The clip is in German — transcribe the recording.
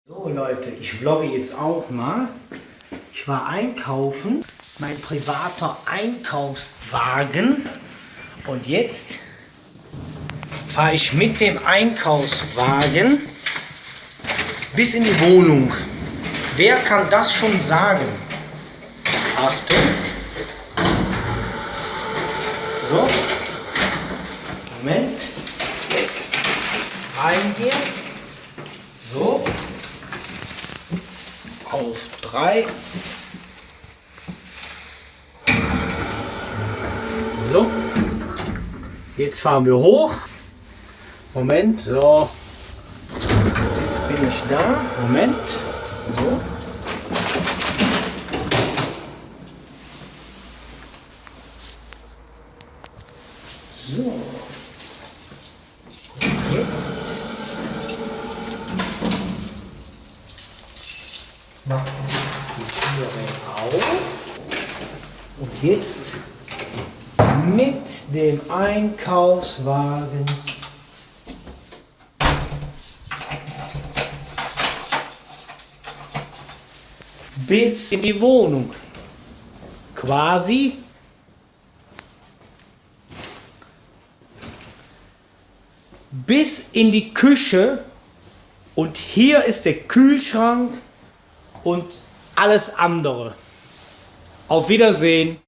So Leute, ich vlogge jetzt auch mal. Ich war einkaufen, mein privater Einkaufswagen, und jetzt fahre ich mit dem Einkaufswagen bis in die Wohnung. Wer kann das schon sagen? Achtung. So. Moment. Jetzt rein hier. So. Auf 3. So. Jetzt fahren wir hoch. Moment. So. Jetzt bin ich da. Moment. So. So. Und jetzt machen wir die Türe auf. Und jetzt mit dem Einkaufswagen bis in die Wohnung. Quasi bis in die Küche, und hier ist der Kühlschrank und alles andere. Auf Wiedersehen.